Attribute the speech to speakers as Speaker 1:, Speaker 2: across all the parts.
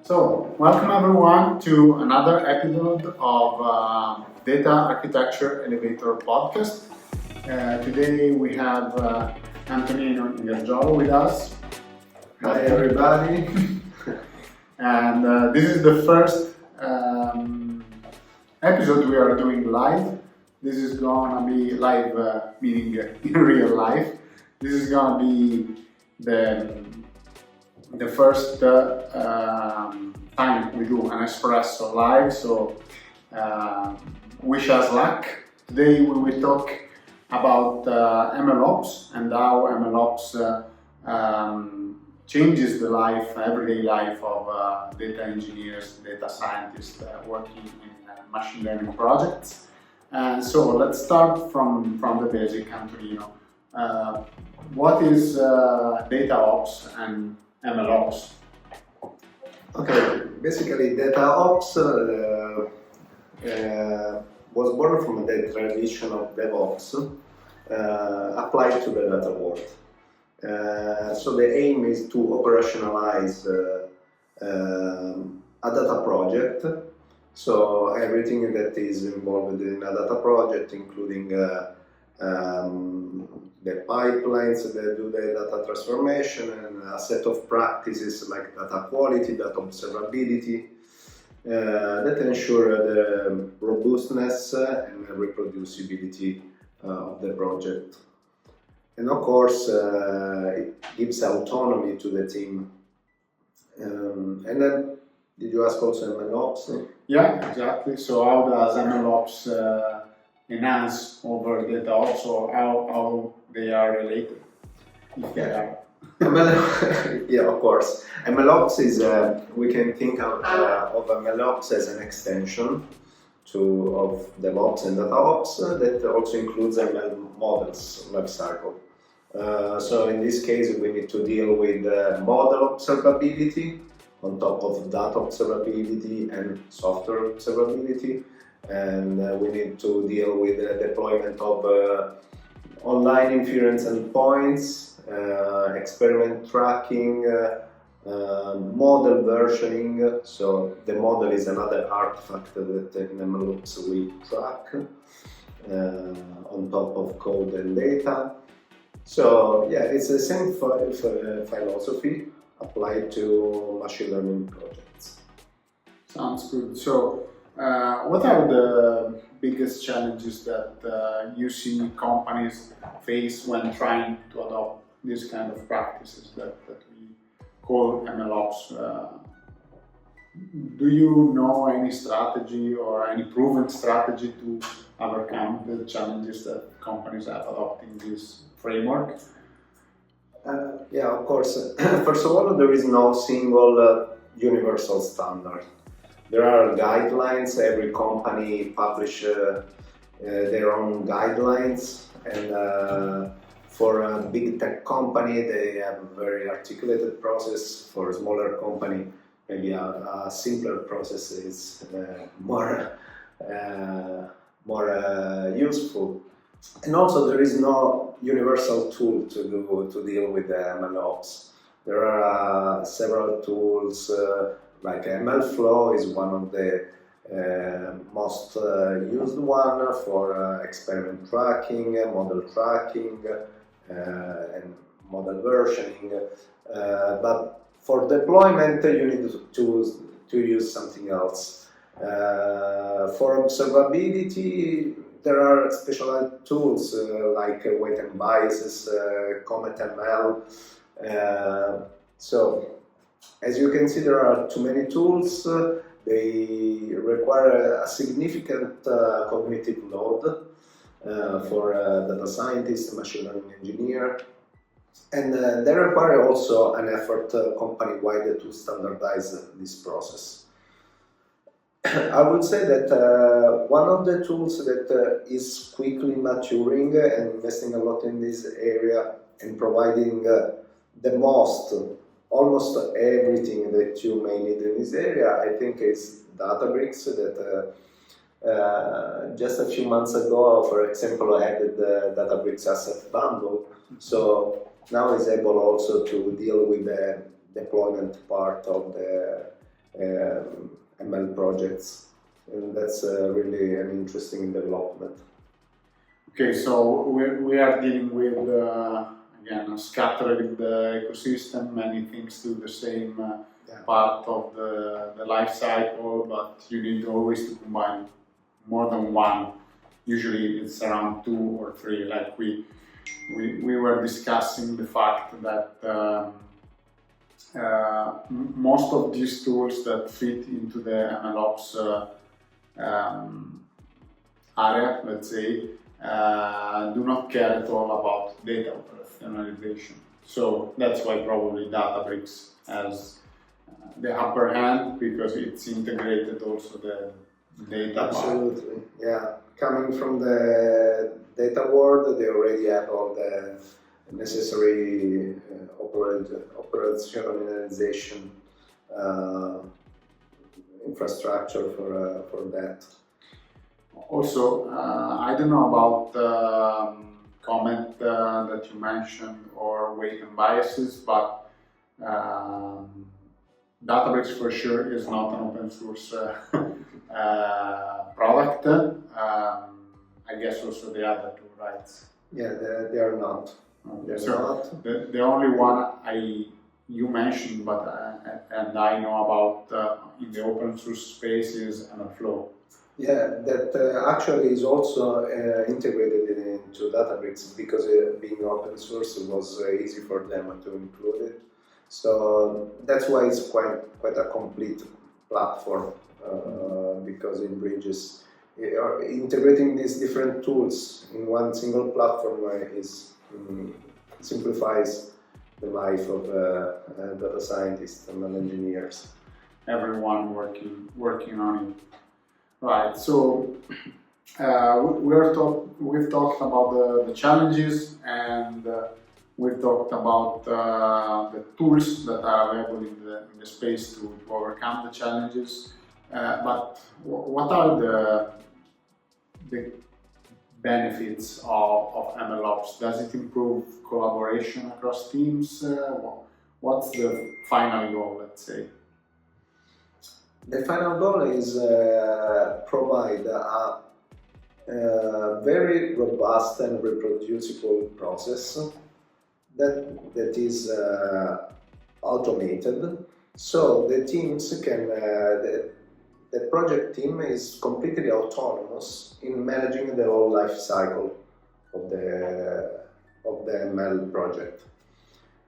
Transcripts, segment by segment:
Speaker 1: So, welcome everyone to another episode of Data Architecture Elevator Podcast. Today we have Antonino Ingagiolo with us.
Speaker 2: Hi everybody.
Speaker 1: And this is the first episode we are doing live. This is gonna be live, meaning in real life. This is gonna be the first time we do an espresso live, so wish us luck. Today we will talk about MLOps and how MLOps changes the everyday life of data engineers, data scientists working in machine learning projects. So let's start from the basic, Antonino. What is Data Ops and MLOps?
Speaker 2: Okay, basically Data Ops was born from the tradition of DevOps applied to the data world. So the aim is to operationalize a data project. So everything that is involved in a data project, including the pipelines that do the data transformation and a set of practices like data quality, data observability, that ensure the robustness and reproducibility of the project. And of course, it gives autonomy to the team. And then, did you ask also MLOps?
Speaker 1: Yeah, exactly. So how does MLOps enhance over DataOps, or how they are related? If they are.
Speaker 2: Yeah, of course. MLOps is, we can think of MLOps as an extension of DevOps and DataOps that also includes ML models lifecycle. So in this case, we need to deal with model observability on top of data observability and software observability. And we need to deal with the deployment of online inference endpoints, experiment tracking, model versioning. So the model is another artifact that in MLOps we track on top of code and data. So yeah, it's the same philosophy applied to machine learning projects.
Speaker 1: Sounds good. So what are the biggest challenges that you see companies face when trying to adopt these kind of practices that we call MLOps? Do you know any strategy or any proven strategy to overcome the challenges that companies have adopting this framework?
Speaker 2: Yeah, of course. First of all, there is no single universal standard. There are guidelines. Every company publishes their own guidelines, and for a big tech company, they have a very articulated process. For a smaller company, maybe a simpler process is more useful. And also, there is no universal tool to deal with the MLOps. There are several tools. Like MLflow is one of the most used one for experiment tracking, model tracking, and model versioning. But for deployment, you need to use something else. For observability, there are specialized tools like weight and biases, Comet ML. So, as you can see, there are too many tools. They require a significant cognitive load for data scientist, machine learning engineer, and they require also an effort company-wide to standardize this process. I would say that one of the tools that is quickly maturing and investing a lot in this area and providing the most, almost everything that you may need in this area, I think is Databricks, that just a few months ago, for example, added the Databricks Asset Bundle. So now is able also to deal with the deployment part of the ML projects, and that's really an interesting development.
Speaker 1: Okay, so we are dealing with again a scattered ecosystem. Many things do the same part of the life cycle, but you need always to combine more than one. Usually it's around 2 or 3. Like we were discussing the fact that most of these tools that fit into the MLOps area, let's say, do not care at all about data operationalization. So that's why probably Databricks has the upper hand, because it's integrated also the data
Speaker 2: Absolutely,
Speaker 1: part.
Speaker 2: yeah. Coming from the data world, they already have all the necessary operationalization infrastructure for that.
Speaker 1: Also, I don't know about comment that you mentioned or weight and biases, but Databricks for sure is not an open source product. I guess also the other two, right?
Speaker 2: Yeah, they are not.
Speaker 1: Okay, so the only one you mentioned, but and I know about in the open source space is MLflow.
Speaker 2: Yeah, that actually is also integrated into Databricks, because being open source, it was easy for them to include it. So that's why it's quite a complete platform, because it bridges integrating these different tools in one single platform simplifies the life of data scientists and engineers.
Speaker 1: Everyone working on it. Right, so we've talked about the challenges, and we've talked about the tools that are available in the space to overcome the challenges. But what are the benefits of MLOps? Does it improve collaboration across teams? What's the final goal, let's say?
Speaker 2: The final goal is provide a very robust and reproducible process that is automated, so the teams can the project team is completely autonomous in managing the whole life cycle of the ML project,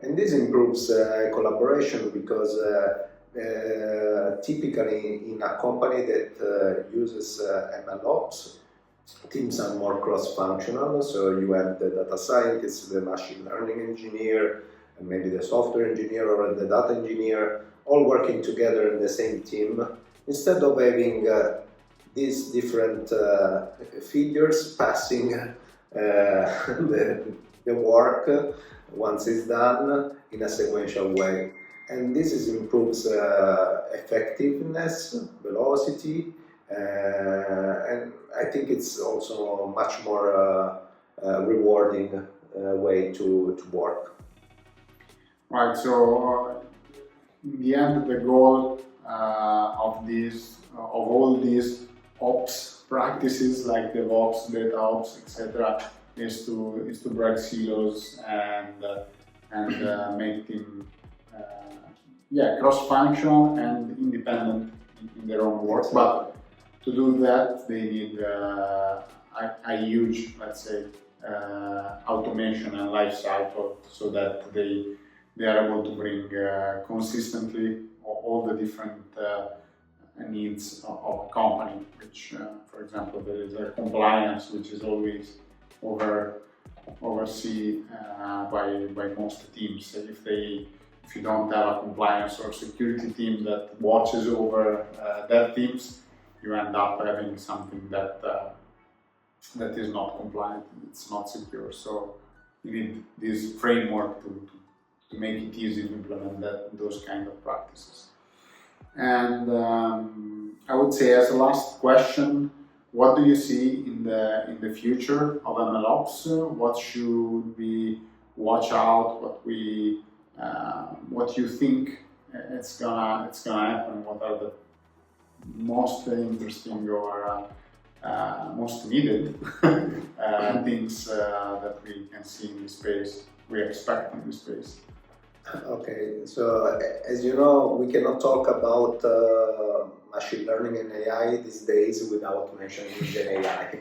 Speaker 2: and this improves collaboration, because typically in a company that uses MLOps, teams are more cross-functional, so you have the data scientist, the machine learning engineer, and maybe the software engineer or the data engineer, all working together in the same team, instead of having these different figures passing the work once it's done in a sequential way. And this improves effectiveness, velocity, and I think it's also a much more rewarding way to work.
Speaker 1: Right, so in the end, the goal of all these ops practices like DevOps, Data Ops, etc., is to break silos and make them cross-functional and independent in their own work. But to do that, they need a huge, let's say, automation and life cycle, so that they are able to bring consistently all the different needs of a company, which, for example, there is a compliance which is always overseen by most teams. If you don't have a compliance or security team that watches over their teams, you end up having something that is not compliant, it's not secure. So you need this framework to make it easy to implement those kind of practices. And I would say, as a last question, what do you see in the future of MLOps? What should we watch out? What you think it's gonna happen? What are most interesting or most needed things that we can see in this space, we expect in this space.
Speaker 2: Okay, so as you know, we cannot talk about machine learning and AI these days without mentioning Gen AI.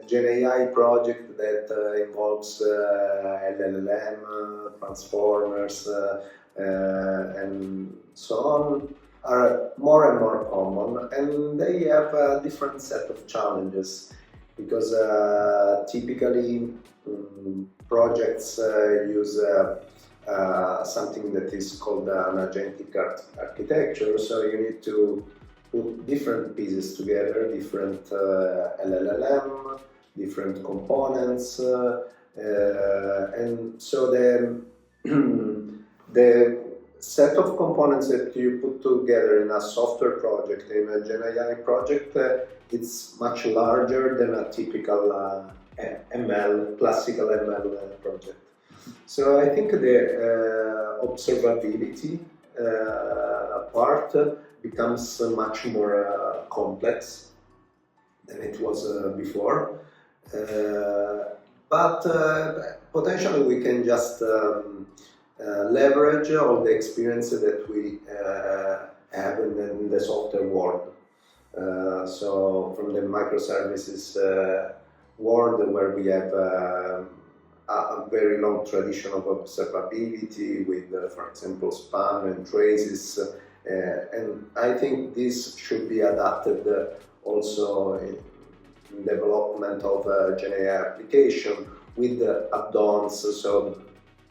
Speaker 2: Gen AI project that involves LLM, transformers, and so on are more and more common, and they have a different set of challenges because typically projects use something that is called an agentic architecture. So you need to put different pieces together, different LLM, different components, and so the set of components that you put together in a software project, in a Gen AI project, it's much larger than a typical classical ML project. So I think the observability part becomes much more complex than it was before. But potentially we can just leverage all the experience that we have in the software world. So from the microservices world, where we have a very long tradition of observability with, for example, span and traces, and I think this should be adapted also in development of Gen AI application with add-ons. So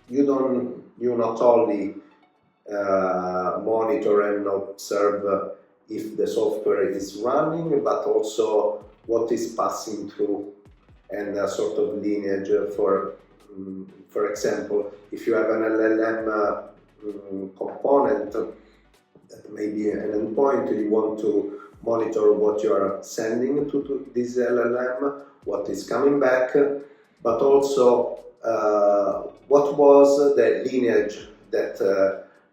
Speaker 2: you not only monitor and observe if the software is running, but also what is passing through and a sort of lineage for example, if you have an LLM component that may be an endpoint, you want to monitor what you are sending to this LLM, what is coming back, but also what was the lineage that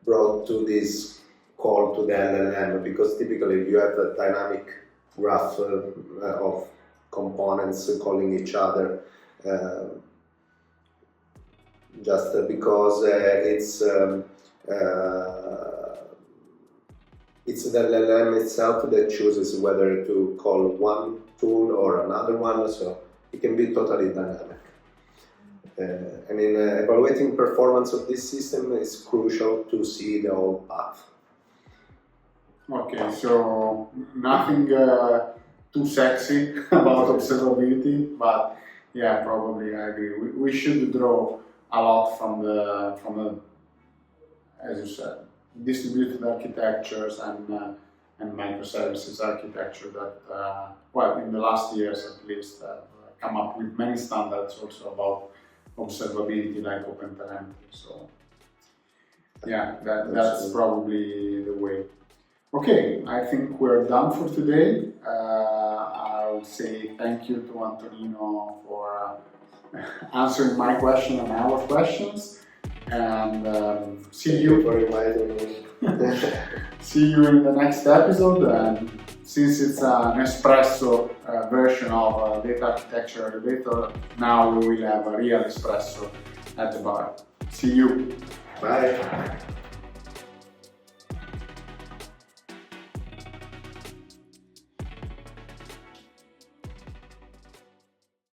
Speaker 2: brought to this call to the LLM, because typically you have a dynamic graph of components calling each other, just because it's the LLM itself that chooses whether to call one tool or another one, so it can be totally dynamic. And in evaluating performance of this system, it's crucial to see the whole path.
Speaker 1: Okay, so nothing too sexy about observability, but yeah, probably I agree. We should draw a lot from the, as you said, distributed architectures and microservices architecture that, well, in the last years at least, have come up with many standards also about observability, like OpenTelemetry. So yeah, that's probably the way. Okay, I think we're done for today. I would say thank you to Antonino for answering my question and our questions, and see you
Speaker 2: for inviting me.
Speaker 1: See you in the next episode. And since it's an espresso version of Data Architecture Elevator, now we will have a real espresso at the bar. See you.
Speaker 2: Bye.